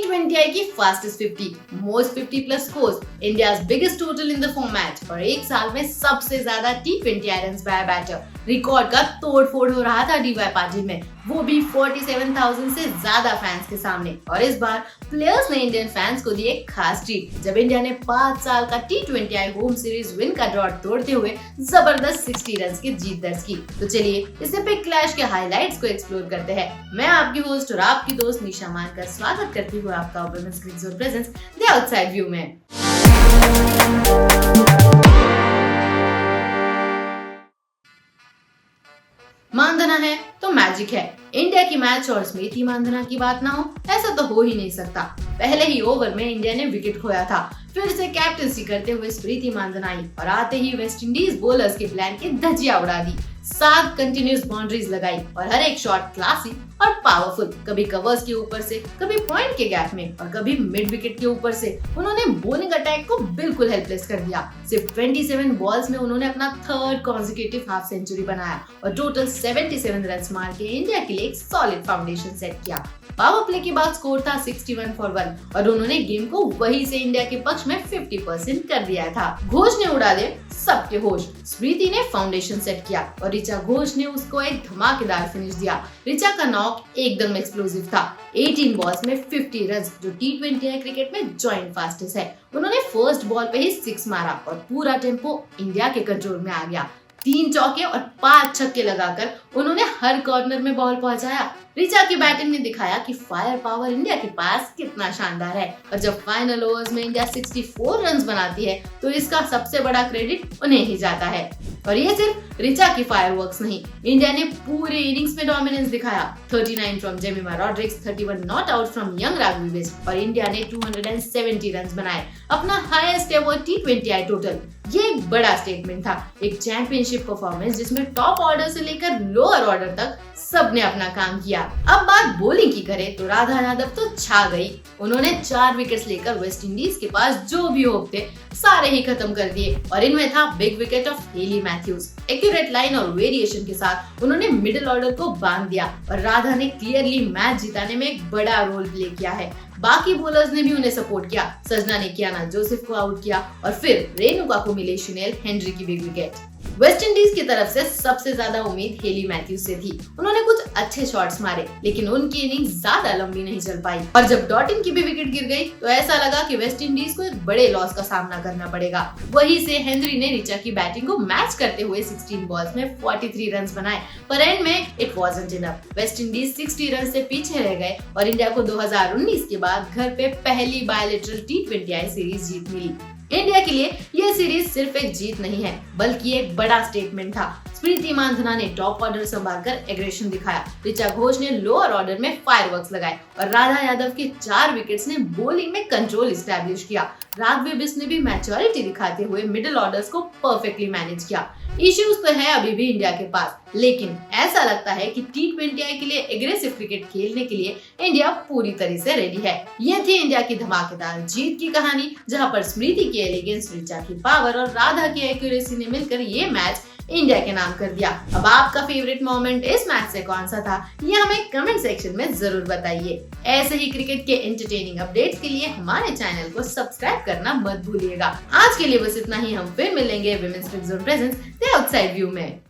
T20I की fastest 50, most 50+ scores, India's biggest total in the format और एक साल में सबसे ज्यादा T20I runs bye batter. Record का तोड़फोड़ हो रहा था डीवाई पाटिल में, वो भी 47,000 से ज्यादा फैंस के सामने। और इस बार प्लेयर्स ने इंडियन फैंस को दी एक खास ट्रीट जब इंडिया ने 5 साल का T20I होम सीरीज विन का ड्रॉ तोड़ते हुए जबरदस्त 60 रन्स की जीत दर्ज की। तो चलिए इस एपिक क्लैश के हाइलाइट्स को एक्सप्लोर करते हैं। मैं आपकी होस्ट और आपकी दोस्त निशा मानकर स्वागत करती हूँ आपका women's cricket zone presence the outside view में। मानधना है तो मैजिक है। इंडिया की मैच और स्मृति मानधना की बात ना हो ऐसा तो हो ही नहीं सकता। पहले ही ओवर में इंडिया ने विकेट खोया था, फिर से कैप्टनसी करते हुए स्मृति मानधना आई और आते ही वेस्ट इंडीज बोलर्स के प्लान की धज्जियां उड़ा दी। 7 कंटिन्यूस बाउंड्रीज लगाई और हर एक शॉट क्लासी और पावरफुल, कभी कवर्स के ऊपर से, कभी पॉइंट के गैप में और कभी मिड विकेट के ऊपर से। उन्होंने बॉलिंग अटैक को बिल्कुल हेल्पलेस कर दिया। सिर्फ 27 बॉल्स में उन्होंने अपना थर्ड कॉन्जिक्यूटिव हाफ सेंचुरी बनाया और टोटल 77 रन्स मार के इंडिया के लिए एक सॉलिड फाउंडेशन सेट किया। पावर प्ले के बाद स्कोर था 61 for 1 और उन्होंने गेम को वहीं से इंडिया के पक्ष में 50% कर दिया था। घोष ने उड़ा दे सबके होश। स्मृति ने फाउंडेशन सेट किया और ऋचा घोष ने उसको एक धमाकेदार फिनिश दिया। ऋचा का नॉक एकदम एक्सप्लोसिव था। 18 बॉल्स में 50 रन्स जो T20I क्रिकेट में जॉइंट फास्टेस्ट है। उन्होंने फर्स्ट बॉल पे ही 6 मारा और पूरा टेम्पो इंडिया के कंट्रोल में आ गया। 3 चौके और 5 छक्के लगाकर उन्होंने हर कॉर्नर में बॉल पहुंचाया। ऋचा की बैटिंग ने दिखाया कि फायर पावर इंडिया के पास कितना शानदार है और जब फाइनल ओवर्स में इंडिया 64 रन्स बनाती है तो इसका सबसे बड़ा क्रेडिट उन्हें ही जाता है। और ये सिर्फ ऋचा की फायरवर्क्स नहीं, इंडिया ने पूरे इनिंग्स में डोमिनेंस दिखाया। 39 from Jemimah Rodrigues, 31 not out from young Raghvi Bisht और इंडिया ने 270 रन्स बनाए, अपना हाईएस्ट एवर T20I टोटल। ये एक बड़ा स्टेटमेंट था, एक चैंपियनशिप परफॉर्मेंस जिसमें टॉप ऑर्डर से लेकर लोअर ऑर्डर तक सबने अपना काम किया। अब बात बॉलिंग की करें तो राधा यादव तो छा गई। उन्होंने 4 विकेट्स लेकर वेस्ट इंडीज के पास जो भी होप थे सारे ही खत्म कर दिए और इनमें था big wicket of Hayley Matthews. Accurate line और वेरिएशन के साथ उन्होंने मिडिल ऑर्डर को बांध दिया और राधा ने क्लियरली मैच जिताने में एक बड़ा रोल प्ले किया है। बाकी बॉलर्स ने भी उन्हें सपोर्ट किया। सजना ने कियाना जोसेफ को आउट किया और फिर रेणुका को मिले शुनेल हेनरी की बिग विकेट। वेस्ट इंडीज की तरफ से सबसे ज्यादा उम्मीद हेली मैथ्यूज से थी। उन्होंने कुछ अच्छे शॉट्स मारे लेकिन उनकी इनिंग ज्यादा लंबी नहीं चल पाई और जब डॉटिन की भी विकेट गिर गई तो ऐसा लगा कि वेस्ट इंडीज को एक बड़े लॉस का सामना करना पड़ेगा। वहीं से हेनरी ने ऋचा की बैटिंग को मैच करते हुए 16 बॉल्स में 43 रन्स बनाए पर एंड में it wasn't enough. West Indies 60 run से पीछे रह गए और इंडिया को 2019 के बाद घर पे पहली बायलैटरल T20I सीरीज जीत मिली। इंडिया के लिए यह सीरीज सिर्फ एक जीत नहीं है बल्कि एक बड़ा स्टेटमेंट था। स्मृति मानधना ने टॉप ऑर्डर संभालकर एग्रेशन दिखाया, ऋचा घोष ने लोअर ऑर्डर में फायरवर्क्स लगाए और राधा यादव के 4 विकेट्स ने बॉलिंग में कंट्रोल एस्टैब्लिश किया। राघवी बिष्ट ने भी मैच्योरिटी दिखाते हुए मिडिल ऑर्डर्स को परफेक्टली मैनेज किया। इश्यूज तो है अभी भी इंडिया के पास, लेकिन ऐसा लगता है कि T20I के लिए एग्रेसिव क्रिकेट खेलने के लिए इंडिया पूरी तरह से रेडी है। ये थी इंडिया की धमाकेदार जीत की कहानी, जहां पर स्मृति की एलिगेंस, ऋचा की पावर और राधा की एक्यूरेसी ने मिलकर ये मैच इंडिया के नाम कर दिया। अब आपका फेवरेट मोमेंट इस मैच से कौन सा था ये हमें कमेंट सेक्शन में जरूर बताइए। ऐसे ही क्रिकेट के एंटरटेनिंग अपडेट्स के लिए हमारे चैनल को सब्सक्राइब करना मत भूलिएगा। आज के लिए बस इतना ही, हम फिर मिलेंगे women's cricket zone presence the outside view में।